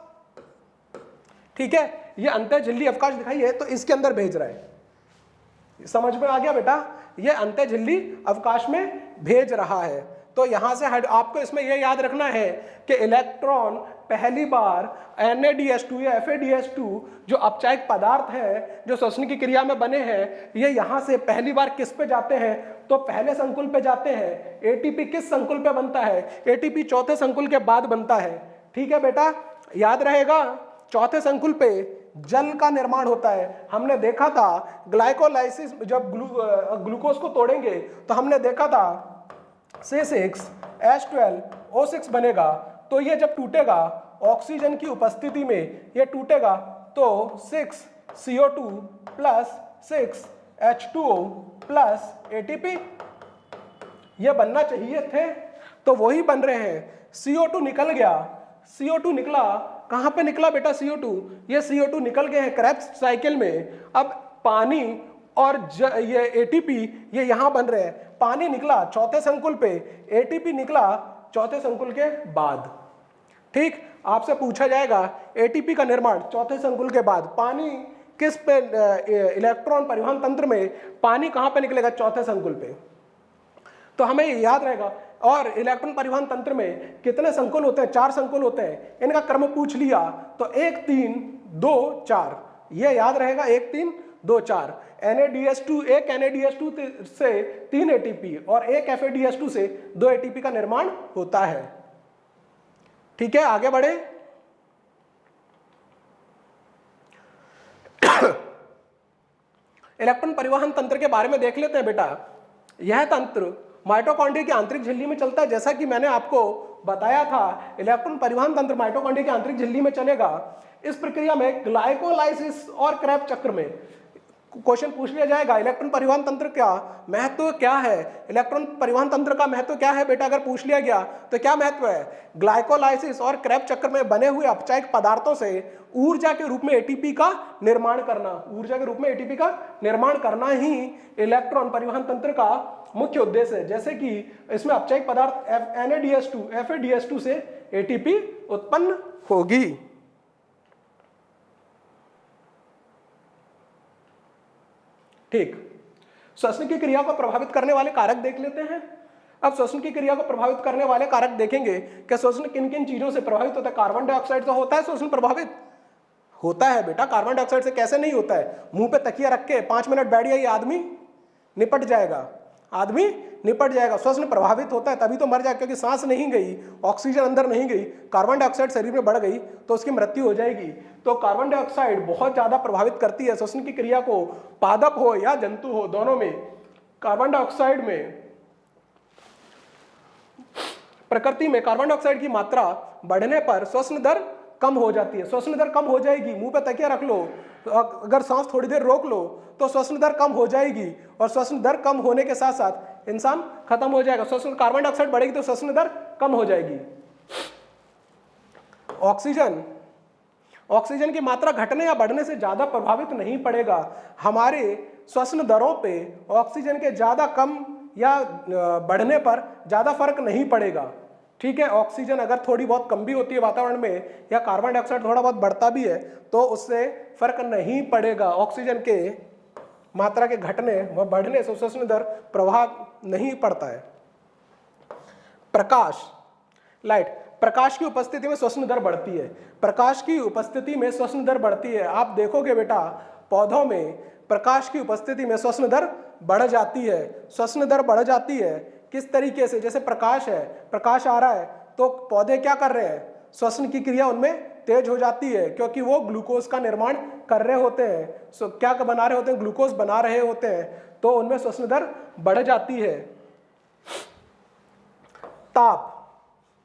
ठीक है, ये अंतः झिल्ली अवकाश दिखाई है तो इसके अंदर भेज रहा है। समझ में आ गया बेटा, ये अंतः झिल्ली अवकाश में भेज रहा है। तो यहां से आपको इसमें यह याद रखना है कि इलेक्ट्रॉन पहली बार NADH2 या FADH2 जो अपचायक पदार्थ है जो श्वसन की क्रिया में बने हैं, ये यहां से पहली बार किस पे जाते हैं, तो पहले संकुल पे जाते हैं। ATP किस संकुल पे बनता है, ATP चौथे संकुल के बाद बनता है। ठीक है बेटा, याद रहेगा, चौथे संकुल पे जल का निर्माण होता है। हमने देखा था ग्लाइकोलाइसिस, जब ग्लूकोज को तोड़ेंगे तो हमने देखा था C6H12O6 बनेगा। तो ये जब टूटेगा ऑक्सीजन की उपस्थिति में ये टूटेगा तो 6CO2 plus 6H2O plus ATP ये बनना चाहिए थे, तो वही बन रहे हैं। CO2 निकल गया, CO2 निकला, कहां पे निकला बेटा CO2, ये CO2 निकल गए हैं क्रेब्स साइकिल में। अब पानी और ये ATP ये यहां बन रहे हैं। पानी निकला चौथे संकुल पे, ATP निकला चौथे संकुल के बाद। ठीक, आपसे पूछा जाएगा ATP का निर्माण चौथे संकुल के बाद, पानी किस पे, इलेक्ट्रॉन परिवहन तंत्र में पानी कहां पे निकलेगा, चौथे संकुल पे। तो हमें याद रहेगा। और इलेक्ट्रॉन परिवहन तंत्र में कितने संकुल होते हैं, 4 संकुल होते हैं। इनका क्रम पूछ लिया तो 1 3 2 4, ये याद रहेगा, 1 3 2 4। NADH2, एक NADH2 से 3 ATP और एक FADH2 से 2 ATP का निर्माण होता है। ठीक है, आगे बढ़े। इलेक्ट्रॉन परिवहन तंत्र के बारे में देख लेते हैं बेटा। यह तंत्र माइटोकॉन्ड्रिया की आंतरिक झिल्ली में चलता है। जैसा कि मैंने आपको बताया था, इलेक्ट्रॉन परिवहन तंत्र माइटोकॉन्ड्रिया की आंतरिक झिल्ली में चलेगा। इस प्रक्रिया में ग्लाइकोलाइसिस और क्रेब्स चक्र में क्वेश्चन पूछ लिया जाएगा, इलेक्ट्रॉन परिवहन तंत्र का महत्व क्या है, इलेक्ट्रॉन परिवहन तंत्र का महत्व क्या है बेटा। अगर पूछ लिया गया तो क्या महत्व है, ग्लाइकोलाइसिस और क्रेब्स चक्र में बने हुए अपचायक पदार्थों से ऊर्जा के रूप में ATP का निर्माण करना, ऊर्जा के रूप में ATP का निर्माण करना ही इलेक्ट्रॉन परिवहन तंत्र का मुख्य उद्देश्य है। जैसे कि इसमें अपचायक पदार्थ NADH2 FADH2 से ATP उत्पन्न होगी। ठीक, श्वसन की क्रिया को प्रभावित करने वाले कारक देख लेते हैं। अब श्वसन की क्रिया को प्रभावित करने वाले कारक देखेंगे कि श्वसन किन किन चीजों से प्रभावित होता है। कार्बन डाइऑक्साइड से होता है श्वसन प्रभावित, होता है बेटा। कार्बन डाइऑक्साइड से कैसे नहीं होता है, मुंह पे तकिया रख के 5 मिनट बैठ जाइए, आदमी निपट जाएगा, आदमी निपट जाएगा। श्वसन प्रभावित होता है तभी तो मर जाएगा, क्योंकि सांस नहीं गई, ऑक्सीजन अंदर नहीं गई, कार्बन डाइऑक्साइड शरीर में बढ़ गई तो उसकी मृत्यु हो जाएगी। तो कार्बन डाइऑक्साइड बहुत ज्यादा प्रभावित करती है श्वसन की क्रिया को, पादप हो या जंतु हो, दोनों में। कार्बन डाइऑक्साइड में प्रकृति में कार्बन डाइऑक्साइड की मात्रा बढ़ने पर श्वसन दर कम हो जाती है। श्वसन दर कम हो जाएगी, मुंह पे तकिया रख लो, अगर सांस थोड़ी देर रोक लो तो श्वसन दर कम हो जाएगी, और श्वसन दर कम होने के साथ साथ इंसान खत्म हो जाएगा। श्वसन, कार्बन डाइऑक्साइड बढ़ेगी तो श्वसन दर कम हो जाएगी। ऑक्सीजन की मात्रा घटने या बढ़ने से ज्यादा प्रभावित नहीं पड़ेगा। हमारे श्वसन दरों पे ऑक्सीजन के ज्यादा कम या बढ़ने पर ज्यादा फर्क नहीं पड़ेगा। ठीक है, ऑक्सीजन अगर थोड़ी बहुत कम भी होती है वातावरण में, या कार्बन डाइऑक्साइड थोड़ा बहुत बढ़ता भी है, तो उससे फर्क नहीं पड़ेगा। ऑक्सीजन के मात्रा के घटने व बढ़ने से श्वसन दर प्रभाव नहीं पड़ता है। प्रकाश, लाइट, प्रकाश की उपस्थिति में श्वसन दर बढ़ती है, प्रकाश की उपस्थिति में श्वसन दर बढ़ती है। आप देखोगे बेटा पौधों में प्रकाश की उपस्थिति में श्वसन दर बढ़ जाती है। श्वसन दर बढ़ जाती है किस तरीके से, जैसे प्रकाश है, प्रकाश आ रहा है तो पौधे क्या कर रहे हैं, श्वसन की क्रिया उनमें तेज हो जाती है क्योंकि वो ग्लूकोज का निर्माण कर रहे होते हैं। क्या बना रहे होते हैं, ग्लूकोज बना रहे होते हैं, तो उनमें श्वसन दर बढ़ जाती है। ताप,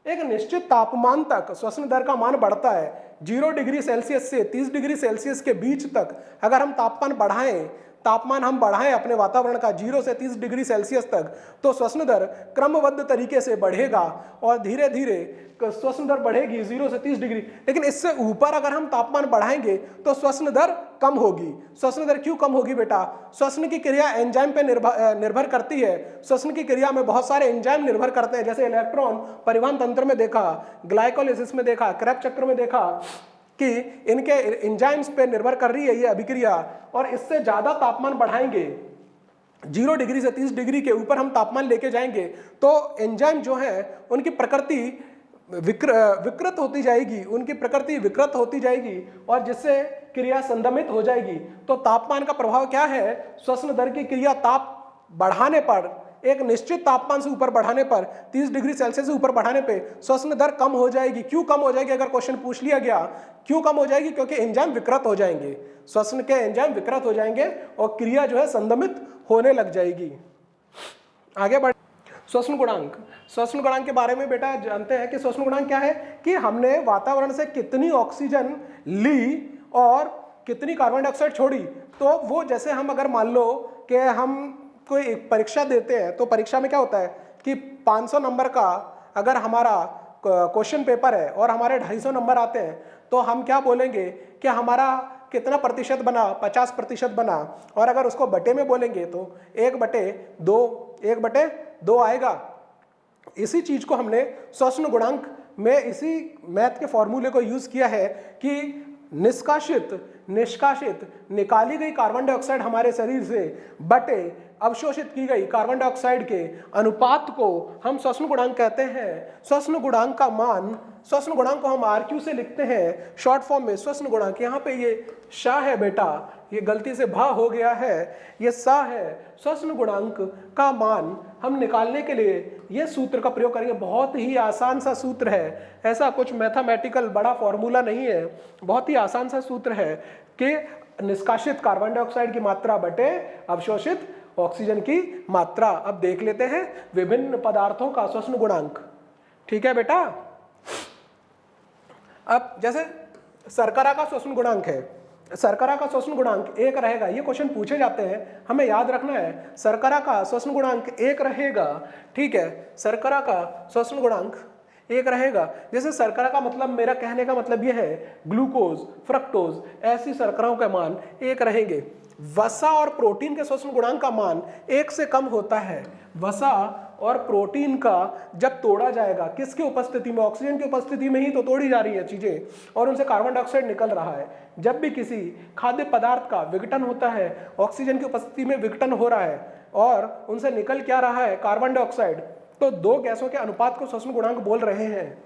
एक निश्चित तापमान तक श्वसन दर का मान बढ़ता है। 0 डिग्री सेल्सियस से 30 डिग्री सेल्सियस के बीच तक अगर हम तापमान हम बढ़ाएं अपने वातावरण का 0 से 30 डिग्री सेल्सियस तक, तो श्वसन दर क्रमबद्ध तरीके से बढ़ेगा और धीरे धीरे श्वसन दर बढ़ेगी 0 से 30 डिग्री। लेकिन इससे ऊपर अगर हम तापमान बढ़ाएंगे तो श्वसन दर कम होगी। श्वसन दर क्यों कम होगी बेटा, श्वसन की क्रिया एंजाइम पे निर्भर करती है। श्वसन की क्रिया में बहुत सारे एंजाइम निर्भर करते हैं, जैसे इलेक्ट्रॉन परिवहन तंत्र में देखा, ग्लाइकोलिसिस में देखा, क्रेब्स चक्र में देखा कि इनके एंजाइम्स पे निर्भर कर रही है ये अभिक्रिया। और इससे ज्यादा तापमान बढ़ाएंगे, 0 डिग्री से 30 डिग्री के ऊपर हम तापमान लेके जाएंगे तो एंजाइम जो है उनकी प्रकृति विकृत होती जाएगी, उनकी प्रकृति विकृत होती जाएगी और जिससे क्रिया संदमित हो जाएगी। तो तापमान का प्रभाव क्या है, श्वसन दर की क्रिया ताप बढ़ाने पर, एक निश्चित तापमान से ऊपर बढ़ाने पर, 30 डिग्री सेल्सियस से ऊपर बढ़ाने पे श्वसन दर कम हो जाएगी। क्यों कम हो जाएगी, अगर क्वेश्चन पूछ लिया गया क्यों कम हो जाएगी, क्योंकि एंजाइम विकृत हो जाएंगे, श्वसन के एंजाइम विकृत हो जाएंगे और क्रिया जो है संदमित होने लग जाएगी। आगे बढ़, श्वसन गुणांक। श्वसन गुणांक के बारे में बेटा जानते हैं कि श्वसन गुणांक क्या है, कि हमने वातावरण से कितनी ऑक्सीजन ली और कितनी कार्बन डाइऑक्साइड छोड़ी। तो वो जैसे हम अगर मान लो कि हम कोई परीक्षा देते हैं तो परीक्षा में क्या होता है कि 500 नंबर का अगर हमारा क्वेश्चन पेपर है और हमारे 250 नंबर आते हैं तो हम क्या बोलेंगे कि हमारा कितना प्रतिशत बना, 50% बना। और अगर उसको बटे में बोलेंगे तो 1/2 आएगा। इसी चीज को हमने श्वसन गुणांक में इसी मैथ के फॉर्मूले को यूज किया है कि निष्कासित निकाली गई कार्बन डाइऑक्साइड हमारे शरीर से बटे अवशोषित की गई कार्बन डाइऑक्साइड के अनुपात को हम श्वसन गुणांक कहते हैं। श्वसन गुणांक को हम RQ से लिखते हैं शॉर्ट फॉर्म में श्वसन गुणांक। यहाँ पे ये शाह है बेटा, ये गलती से भा हो गया है, ये सा है। श्वसन गुणांक का मान हम निकालने के लिए ये सूत्र का प्रयोग करेंगे। बहुत ही आसान सा सूत्र है, ऐसा कुछ मैथमेटिकल बड़ा फॉर्मूला नहीं है, बहुत ही आसान सा सूत्र है कि निष्कासित कार्बन डाइऑक्साइड की मात्रा बटे अवशोषित ऑक्सीजन की मात्रा। अब देख लेते हैं विभिन्न पदार्थों का श्वसन गुणांक। ठीक है बेटा, अब जैसे शर्करा का श्वसन गुणांक है, शर्करा का श्वसन गुणांक 1 रहेगा। ये क्वेश्चन पूछे जाते हैं, हमें याद रखना है शर्करा का श्वसन गुणांक 1 रहेगा। ठीक है, शर्करा का श्वसन गुणांक 1 रहेगा। जैसे शर्करा का मतलब, मेरा कहने का मतलब यह है ग्लूकोज, फ्रक्टोज, ऐसी शर्कराओं के मान 1 रहेंगे। वसा और प्रोटीन के श्वसन गुणांक का मान 1 से कम होता है। वसा और प्रोटीन का जब तोड़ा जाएगा, किसकी उपस्थिति में, ऑक्सीजन की उपस्थिति में ही तो तोड़ी जा रही है चीजें और उनसे कार्बन डाइऑक्साइड निकल रहा है। जब भी किसी खाद्य पदार्थ का विघटन होता है, ऑक्सीजन की उपस्थिति में विघटन हो रहा है और उनसे निकल क्या रहा है, कार्बन डाइऑक्साइड, तो 2 गैसों के अनुपात को श्वसन गुणांक बोल रहे हैं।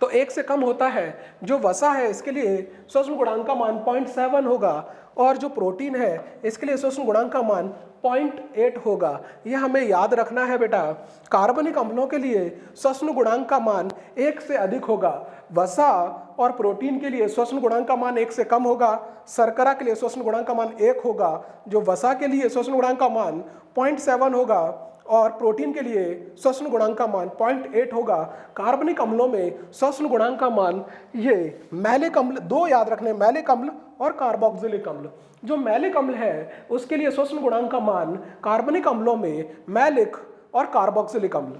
तो 1 से कम होता है। जो वसा है इसके लिए श्वसन गुणांक का मान 0.7 होगा और जो प्रोटीन है इसके लिए श्वसन गुणांक का मान 0.8 होगा। यह हमें याद रखना है बेटा। कार्बनिक अम्लों के लिए श्वसन गुणांक का मान 1 से अधिक होगा। वसा और प्रोटीन के लिए श्वसन गुणांक का मान 1 से कम होगा। शर्करा के लिए श्वसन गुणांक का मान 1 होगा। जो वसा के लिए श्वसन गुणांक का मान 0.7 होगा और प्रोटीन के लिए श्वसन गुणांक का मान 0.8 होगा। कार्बनिक अम्लों में श्वसन गुणांक का मान, ये मैलिक अम्ल 2 याद रखने, मैलिक अम्ल और कार्बोक्सिलिक अम्ल। जो मैलिक अम्ल है उसके लिए श्वसन गुणांक का मान कार्बनिक अम्लों में मैलिक और कार्बोक्सिलिक अम्ल,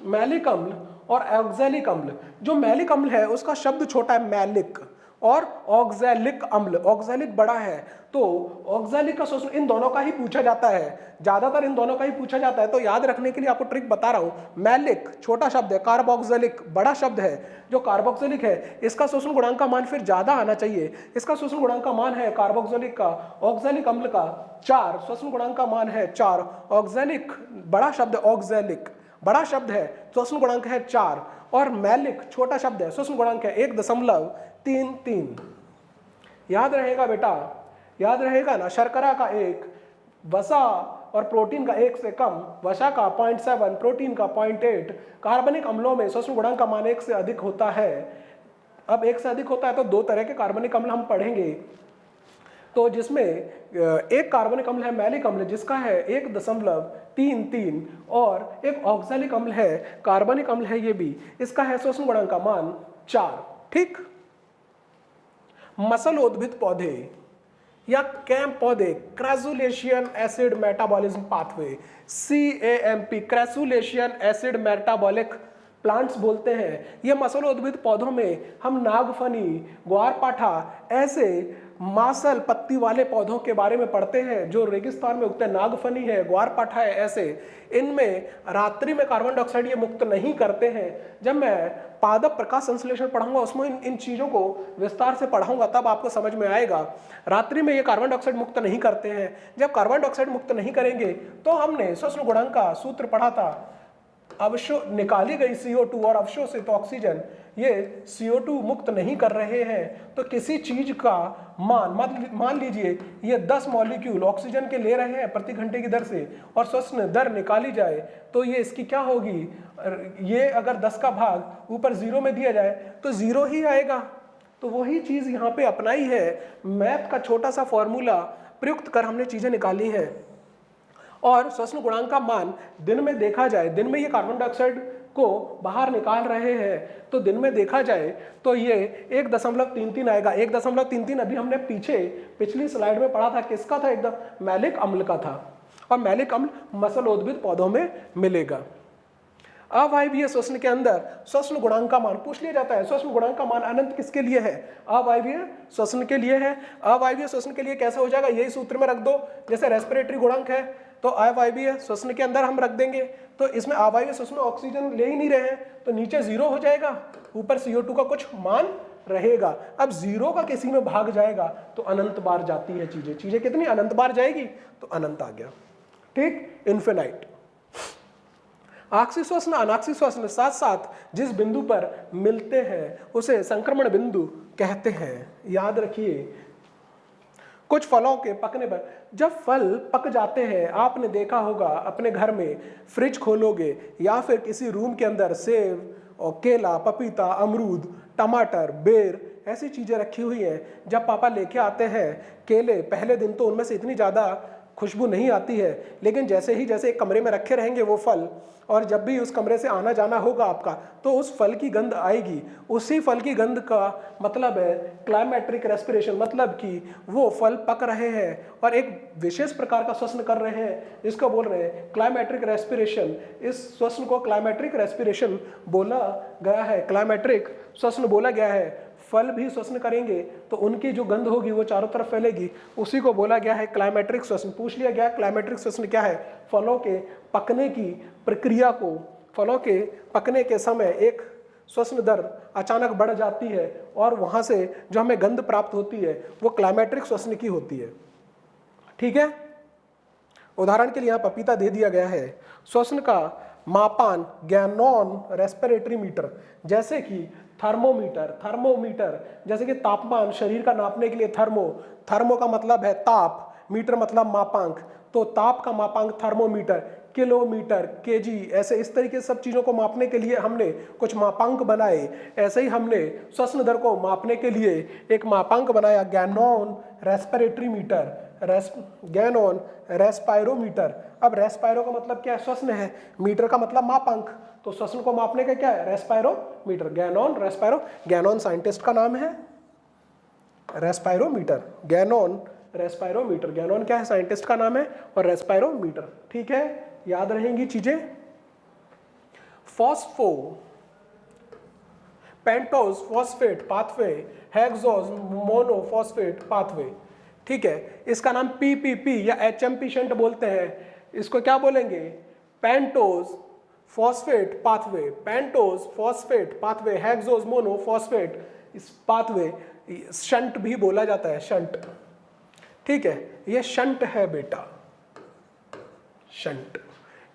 मैलिक अम्ल और ऑक्सैलिक अम्ल। जो मैलिक अम्ल है उसका शब्द छोटा है मैलिक, और ऑक्सैलिक अम्ल, ऑक्सैलिक बड़ा है, तो ऑक्सैलिक का श्वसन इन दोनों का ही पूछा जाता है, ज्यादातर इन दोनों का ही पूछा जाता है। तो याद रखने के लिए आपको ट्रिक बता रहा हूं। मैलिक छोटा शब्द है, कार्बोक्सिलिक बड़ा शब्द है। जो कार्बोक्सिलिक है इसका श्वसन गुणांक का मान फिर ज्यादा आना चाहिए। इसका श्वसन गुणांक का मान है कार्बोक्सिलिक का, ऑक्सैलिक अम्ल का 4, श्वसन गुणांक का मान है 4। ऑक्सैलिक बड़ा शब्द ऑक्सैलिक, बड़ा शब्द है, श्वसन गुणांक है 4, और मैलिक छोटा शब्द है, श्वसन गुणांक है 1.33। याद रहेगा बेटा, याद रहेगा ना, शर्करा का 1, वसा और प्रोटीन का 1 से कम, वसा का 0.7, प्रोटीन का 0.8। कार्बनिक अम्लों में श्वसन गुणांक का मान 1 से अधिक होता है। अब 1 से अधिक होता है तो 2 तरह के कार्बनिक अम्ल हम पढ़ेंगे, तो जिसमें एक कार्बनिक अम्ल है मैलिक अम्ल जिसका है 1.33, और एक ऑक्सैलिक अम्ल है, कार्बनिक अम्ल है ये भी, इसका है श्वसन गुणांक का मान 4। ठीक। मसलोद्भिद पौधे या कैम पौधे, crassulacean acid metabolism pathway, CAMP, crassulacean acid metabolic plants बोलते हैं। ये मसलोद्भिद पौधों में हम नागफनी, ग्वारपाठा, ऐसे मासल पत्ती वाले पौधों के बारे में पढ़ते हैं जो रेगिस्तान में उगते हैं। नागफनी है, ग्वारपाठा है, ऐसे इनमें रात्रि में कार्बन डाइऑक्साइड ये मुक्त नहीं करते हैं। जब मैं पादप प्रकाश संश्लेषण पढ़ाऊंगा उसमें इन चीज़ों को विस्तार से पढ़ाऊंगा, तब आपको समझ में आएगा। रात्रि में ये कार्बन डाइऑक्साइड मुक्त नहीं करते हैं। जब कार्बन डाइऑक्साइड मुक्त नहीं करेंगे तो हमने श्वसन गुणांक का सूत्र पढ़ा था, अवशोष निकाली गई CO2 और अवशोषित ऑक्सीजन ये CO2 मुक्त नहीं कर रहे हैं, तो किसी चीज का मान लीजिए ये 10 मॉलिक्यूल ऑक्सीजन के ले रहे हैं प्रति घंटे की दर से, और श्वसन दर निकाली जाए तो ये इसकी क्या होगी, ये अगर 10 का भाग ऊपर 0 में दिया जाए तो 0 ही आएगा। तो वही चीज यहाँ पे अपनाई है, मैथ का छोटा सा फॉर्मूला प्रयुक्त कर हमने चीजें निकाली हैं। और श्वसन गुणांक का मान दिन में देखा जाए, दिन में ये कार्बन डाइऑक्साइड को बाहर निकाल रहे हैं, तो दिन में देखा जाए तो ये 1.33 आएगा। 1.33 अभी हमने पिछली स्लाइड में पढ़ा था, किसका था, एकदम मैलिक अम्ल का था, और मैलिक अम्ल मसलोद्भिद पौधों में मिलेगा। अवायवीय श्वसन के अंदर श्वसन गुणांक का मान पूछ लिया जाता है। श्वसन गुणांक का मान अनंत किसके लिए है, अवायवीय श्वसन के लिए है। अवायवीय श्वसन के लिए कैसे हो जाएगा, यही सूत्र में रख दो, जैसे रेस्पिरेटरी गुणांक है तो अवायवीय श्वसन के अंदर हम रख देंगे, तो इसमें अवायवीय श्वसन में ऑक्सीजन ले ही नहीं रहे हैं तो नीचे 0 हो जाएगा, ऊपर CO2 का कुछ मान रहेगा। अब 0 का किसी में भाग जाएगा तो अनंत बार जाती है चीजें कितनी अनंत बार जाएगी, तो अनंत आ गया। ठीक, इन्फिनाइट। आक्सीय श्वसन अनाक्सीय श्वसन साथ साथ जिस बिंदु पर मिलते हैं उसे संक्रमण बिंदु कहते हैं। याद रखिए, कुछ फलों के पकने पर, जब फल पक जाते हैं, आपने देखा होगा अपने घर में फ्रिज खोलोगे या फिर किसी रूम के अंदर सेब और केला, पपीता, अमरूद, टमाटर, बेर ऐसी चीजें रखी हुई हैं। जब पापा लेके आते हैं केले, पहले दिन तो उनमें से इतनी ज्यादा खुशबू नहीं आती है, लेकिन जैसे एक कमरे में रखे रहेंगे वो फल, और जब भी उस कमरे से आना जाना होगा आपका तो उस फल की गंध आएगी। उसी फल की गंध का मतलब है क्लाइमेट्रिक रेस्पिरेशन, मतलब कि वो फल पक रहे हैं और एक विशेष प्रकार का श्वसन कर रहे हैं, इसको बोल रहे हैं क्लाइमेट्रिक रेस्पिरेशन। इस श्वसन को क्लाइमेट्रिक रेस्पिरेशन बोला गया है, क्लाइमेट्रिक श्वसन बोला गया है। फल भी श्वसन करेंगे तो उनकी जो गंध होगी वो चारों तरफ फैलेगी, उसी को बोला गया है क्लाइमेट्रिक श्वसन। पूछ लिया गया क्लाइमेट्रिक श्वसन क्या है, फलों के पकने की प्रक्रिया को, फलों के पकने के समय एक श्वसन दर अचानक बढ़ जाती है और वहां से जो हमें गंध प्राप्त होती है वो क्लाइमेट्रिक श्वसन की होती है। ठीक है, उदाहरण के लिए यहाँ पपीता दे दिया गया है। श्वसन का मापान गैनॉन रेस्पिरेटरी मीटर, जैसे कि थर्मोमीटर जैसे कि तापमान शरीर का नापने के लिए थर्मो का मतलब है ताप, मीटर मतलब मापांक, तो ताप का मापांक थर्मोमीटर, किलोमीटर, केजी, ऐसे इस तरीके से सब चीज़ों को मापने के लिए हमने कुछ मापांक बनाए। ऐसे ही हमने श्वसन दर को मापने के लिए एक मापांक बनाया गैनॉन रेस्पिरेटरी मीटर, गैनॉन रेस्पायरोमीटर। अब रेस्पायरो का मतलब क्या है, श्वसन है, मीटर का मतलब मापांक, तो श्वसन को मापने का क्या है, रेस्पायरोमीटर। गैनॉन रेस्पायरो, गैनॉन साइंटिस्ट का नाम है, रेस्पायरोमीटर, गैनॉन रेस्पायरोमीटर। गैनॉन क्या है, साइंटिस्ट का नाम है, और रेस्पायरोमीटर। ठीक है, याद रहेंगी चीजें। Phospho pentose phosphate pathway, hexose monophosphate pathway. ठीक है, इसका नाम PPP या HMP शंट बोलते हैं। इसको क्या बोलेंगे, pentose phosphate pathway, pentose phosphate pathway, hexose monophosphate इस पाथवे शंट भी बोला जाता है, शंट। ठीक है, ये शंट है बेटा, शंट।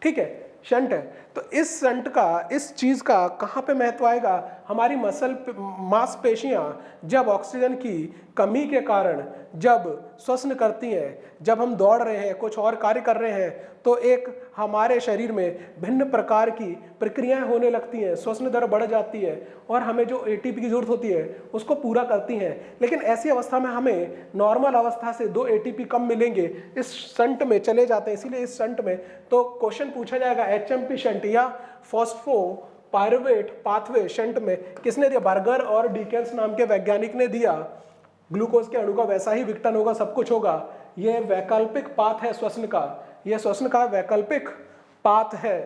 ठीक है, शंट है। तो इस शंट का, इस चीज़ का कहाँ पे महत्व आएगा? हमारी मांसपेशियाँ जब ऑक्सीजन की कमी के कारण जब श्वसन करती हैं, जब हम दौड़ रहे हैं, कुछ और कार्य कर रहे हैं, तो एक हमारे शरीर में भिन्न प्रकार की प्रक्रियाएं होने लगती हैं, श्वसन दर बढ़ जाती है और हमें जो एटीपी की जरूरत होती है उसको पूरा करती हैं। लेकिन ऐसी अवस्था में हमें नॉर्मल अवस्था से 2 एटीपी कम मिलेंगे, इस शंट में चले जाते हैं। इसीलिए इस शंट में तो क्वेश्चन पूछा जाएगा एचएमपी शंट या फॉस्फोपाइरुवेट पाथवे शंट में किसने दिया? बर्गर और डिकेंस नाम के वैज्ञानिक ने दिया। ग्लूकोज के अणु का वैसा ही विघटन होगा, सब कुछ होगा। यह वैकल्पिक पाथ है श्वसन का, यह श्वसन का वैकल्पिक पाथ है।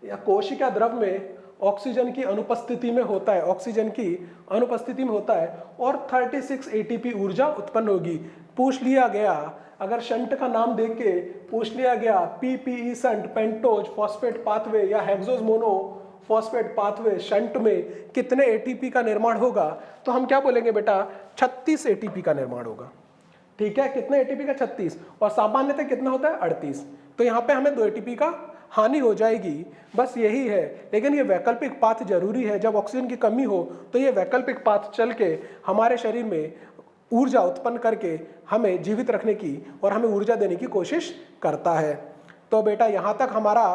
या कोशिका द्रव में ऑक्सीजन की अनुपस्थिति में होता है, ऑक्सीजन की अनुपस्थिति में होता है और 36 एटीपी ऊर्जा उत्पन्न होगी। पूछ लिया गया, अगर शंट का नाम देख के पूछ लिया गया PPE shunt, pentose phosphate pathway या hexose mono phosphate pathway shunt में कितने एटीपी का निर्माण होगा, तो हम क्या बोलेंगे बेटा? 36 एटीपी का निर्माण होगा। ठीक है, कितने एटीपी का? 36। और सामान्यतः कितना होता है? 38। तो यहाँ पे हमें 2 एटीपी का हानि हो जाएगी, बस यही है। लेकिन ये वैकल्पिक पाथ जरूरी है। जब ऑक्सीजन की कमी हो तो ये वैकल्पिक पाथ चल के हमारे शरीर में ऊर्जा उत्पन्न करके हमें जीवित रखने की और हमें ऊर्जा देने की कोशिश करता है। तो बेटा यहाँ तक हमारा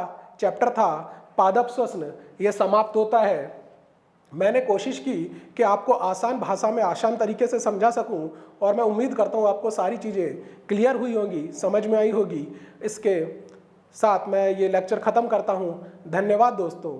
चैप्टर था पादप श्वसन, ये समाप्त होता है। मैंने कोशिश की कि आपको आसान भाषा में आसान तरीके से समझा सकूं और मैं उम्मीद करता हूं आपको सारी चीज़ें क्लियर हुई होंगी, समझ में आई होगी। इसके साथ मैं ये लेक्चर ख़त्म करता हूं। धन्यवाद दोस्तों।